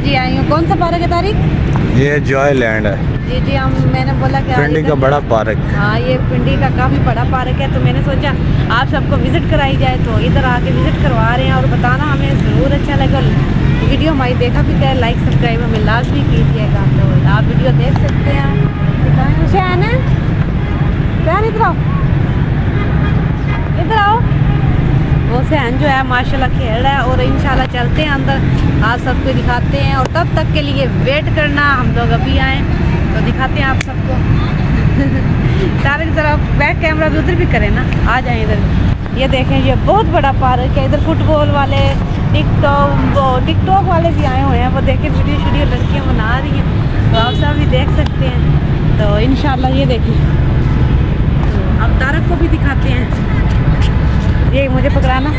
जी आई हूँ। कौन सा पार्क है तारिक? ये जॉय लैंड है जी जी, हम मैंने बोला कि पिंडी का बड़ा पार्क। हाँ, ये पिंडी का काफ़ी बड़ा पार्क है, तो मैंने सोचा आप सबको विज़िट कराई जाए, तो इधर आके विज़िट करवा रहे हैं। और बताना हमें ज़रूर अच्छा लगा। वीडियो हमारी देखा भी क्या, लाइक सब्सक्राइब हमें लाजमी कीजिएगा। तो आप वीडियो देख सकते हैं। हुसैन है, हुसैन इधर आओ, इधर आओ। वो हुसैन जो है माशाल्लाह खेल रहा है। और इंशाल्लाह चलते हैं अंदर, आप सबको दिखाते हैं। और तब तक के लिए वेट करना, हम लोग अभी आए तो दिखाते हैं आप सबको। तारिक ज़रा बैक कैमरा भी उधर भी करें ना, आ जाएं इधर। ये देखें, ये बहुत बड़ा पार्क है। इधर फुटबॉल वाले, टिकटॉक वाले भी आए हुए हैं। वो देखें वीडियो लड़कियाँ बना रही हैं, तो आप सब भी देख सकते हैं। तो इंशाल्लाह ये देखें, अब तारक को भी दिखाते हैं। ये मुझे पकड़ाना।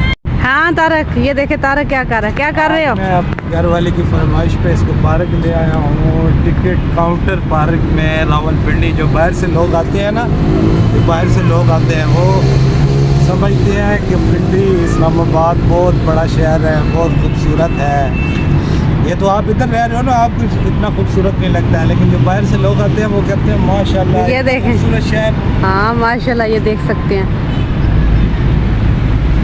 हाँ तारक, ये देखे तारक क्या कर रहे हो? मैं अब घर वाले की फरमाइश पे इसको पार्क ले आया हूँ। टिकट काउंटर पार्क में रावलपिंडी। जो बाहर से लोग आते हैं ना, जो बाहर से लोग आते हैं वो समझते हैं कि पिंडी इस्लामाबाद बहुत बड़ा शहर है, बहुत खूबसूरत है। ये तो आप इधर रह रहे हो ना, आपको इतना खूबसूरत नहीं लगता है, लेकिन जो बाहर से लोग आते हैं वो कहते हैं माशाल्लाह ये देखें खूबसूरत शहर। हाँ माशाल्लाह, ये देख सकते हैं।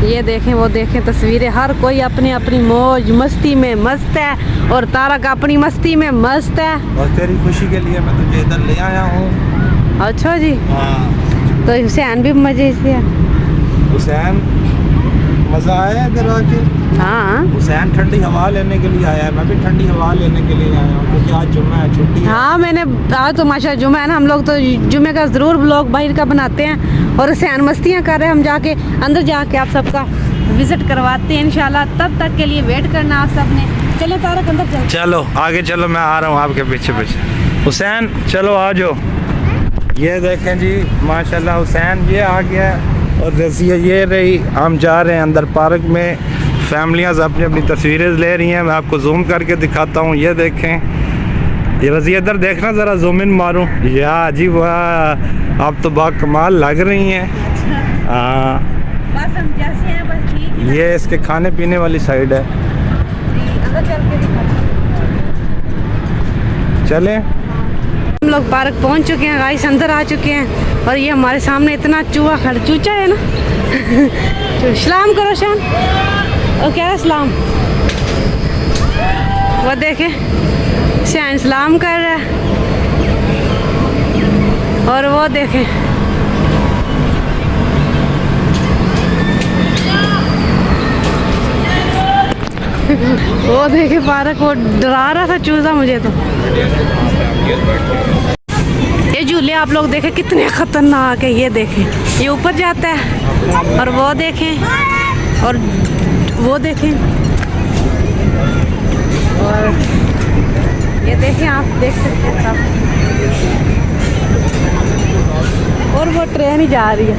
ये देखें, वो देखें तस्वीरें। हर कोई अपनी अपनी मौज मस्ती में मस्त है, और तारक अपनी मस्ती में मस्त है। और तेरी खुशी के लिए मैं तुझे इधर ले आया हूँ। अच्छा जी। हाँ, तो हुसैन भी मजे से है। हुसैन मज़ा आया इधर आके। हाँ हुसैन ठंडी हवा लेने के लिए आया है, मैं भी ठंडी हवा लेने के लिए आया हूँ, क्योंकि आज जुम्मा है, छुट्टी है। हाँ, मैंने आज तो माशाल्लाह जुम्मा है ना, हम लोग तो जुम्मे का ज़रूर ब्लॉग बाहर का बनाते हैं। और हुसैन मस्तियाँ कर रहे हैं, हम जाके अंदर जाके आप सबका विज़िट करवाते हैं इंशाल्लाह। तब तक के लिए वेट करना आप सब ने। चलो तारक अंदर चलो। चलो आगे चलो, मैं आ रहा हूँ आपके पीछे पीछे। हुसैन चलो आ जाओ। ये देखें जी माशाल्लाह, हुसैन ये आ गया। और रज़िया ये रही। हम जा रहे हैं अंदर पार्क में। फैमिलियाँ अपनी अपनी तस्वीरें ले रही हैं, मैं आपको जूम करके दिखाता हूँ। ये देखें, ये रज़िया इधर देखना, ज़रा जूम इन मारूँ। या जी वाह, आप तो बा कमाल लग रही हैं। हाँ, बस हम जैसे हैं बस ठीक। ये इसके खाने पीने वाली साइड है। अंदर चल के दिखाते हैं। चलें, हम लोग पार्क पहुंच चुके हैं गाइस, अंदर आ चुके हैं। और ये हमारे सामने इतना चूहा खड़ा, चूचा है ना। सलाम करो शान, और क्या है सलाम। वो देखे शान सलाम कर रहा है। और वो देखे वो देखे पार्क, वो डरा रहा था चूजा मुझे। तो ये झूले आप लोग देखें कितने खतरनाक है। ये देखें, ये ऊपर जाता है। और वो देखें, और वो देखें, और ये देखें, आप देख सकते हैं सब। और वो ट्रेन ही जा रही है,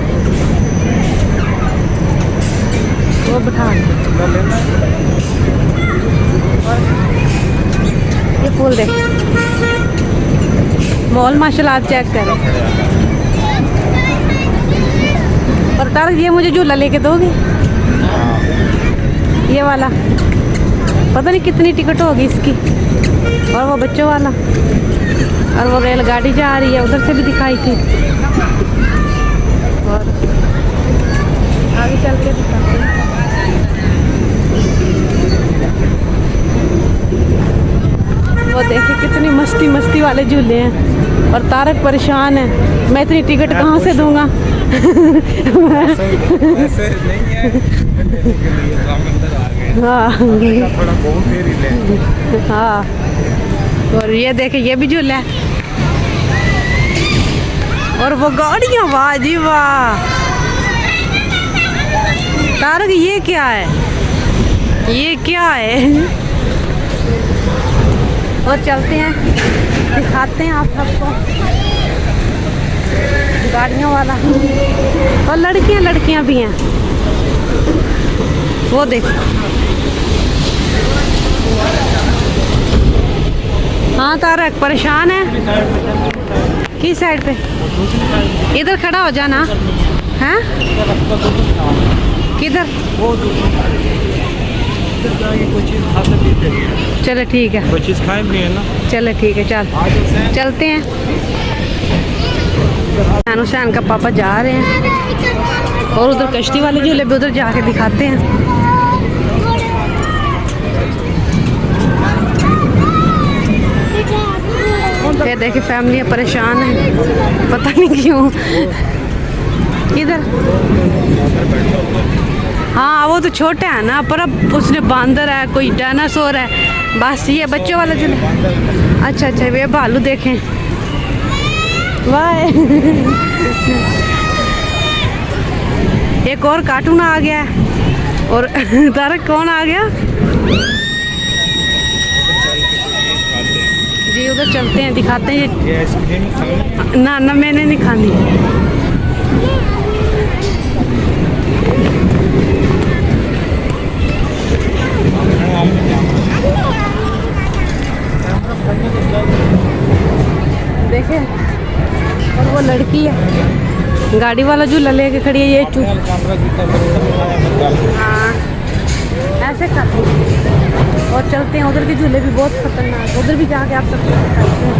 वो बिठा। और ये फूल देखें, मॉल माशाल्लाह आप चेक करें। और तारक ये मुझे झूला लेके दोगे? ये वाला पता नहीं कितनी टिकट होगी इसकी। और वो बच्चों वाला, और वो रेलगाड़ी जा रही है, उधर से भी दिखाई थी। और आगे चल के दिखाते हैं। वो देखे कितनी मस्ती मस्ती वाले झूले हैं। और तारक परेशान है, मैं इतनी टिकट कहाँ से दूंगा। ऐसे नहीं है। हाँ थोड़ा घूम फिर ही ले। हाँ, और ये देखे, ये भी झूला है। और वो गाड़ियाँ, वाह जी वाह। तारक ये क्या है, ये क्या है? और चलते हैं, दिखाते हैं आप सबको गाड़ियों वाला। और लड़कियां भी हैं, वो देखो। हाँ तारक परेशान है, किस साइड पे? इधर खड़ा हो जाना। हैं किधर? इधर जाके कुछ चीज़ खाते पीते हैं, चलो ठीक है, कोई चीज़ खाए पिए ना। चलो ठीक है, चल आज हुसैन चलते हैं। हुसैन का पापा जा रहे हैं और उधर कश्ती वाले झूले भी उधर जाके दिखाते हैं। ये देखिए फैमिली परेशान है, पता नहीं क्यों। इधर हाँ वो तो छोटा है ना, पर अब उसने बांदर है, कोई डायनासोर है, बस ये बच्चों वाला झूला। अच्छा अच्छा, वे भालू देखें, वाह। एक और कार्टून आ गया है। और तारक कौन आ गया जी? उधर चलते हैं, दिखाते हैं। ये आइसक्रीम खानी। ना ना मैंने नहीं खानी। देखे, और वो लड़की है गाड़ी वाला झूला लेके खड़ी है, ये चू। हाँ ऐसे करते हैं और चलते हैं। उधर के झूले भी बहुत खतरनाक, उधर भी जाके आप सबको दिखाते हैं।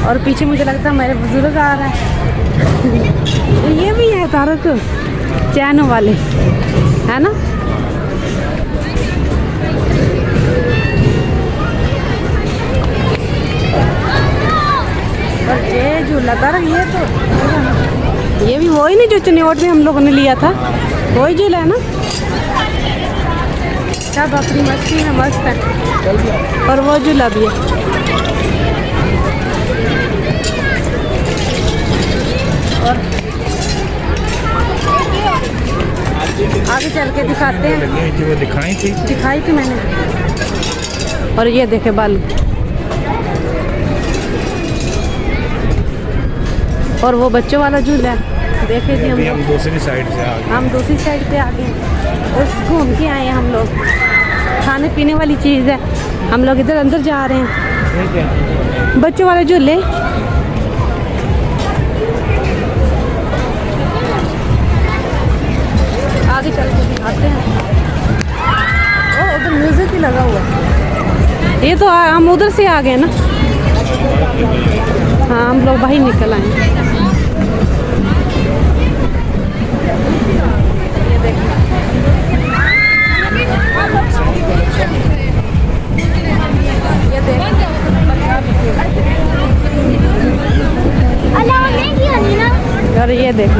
और पीछे मुझे लगता है मेरे बुजुर्ग आ रहा है। ये भी है तारक, चैनों वाले है ना। और ये झूला तारक, ये भी वही नहीं जो चुनियोट में हम लोगों ने लिया था, वही झूला है ना। सब अपनी मस्ती में मस्त है। और वो झूला भी है। और आगे चल के दिखाते हैं। जो दिखाई थी मैंने। और ये देखे बालू। और वो बच्चों वाला झूला है, देखे जी। हम दूसरी साइड से आ गए। हम दूसरी साइड पे आ गए और घूम के आए हैं हम लोग। खाने पीने वाली चीज़ है, हम लोग इधर अंदर जा रहे हैं। बच्चों वाले झूले। आगे चल के दिखाते हैं। ओ उधर म्यूजिक ही लगा हुआ है। ये तो हम उधर से आ गए ना। हाँ हम लोग बाहर निकल आए। ये देखिए, ये देखिए। और ये देखो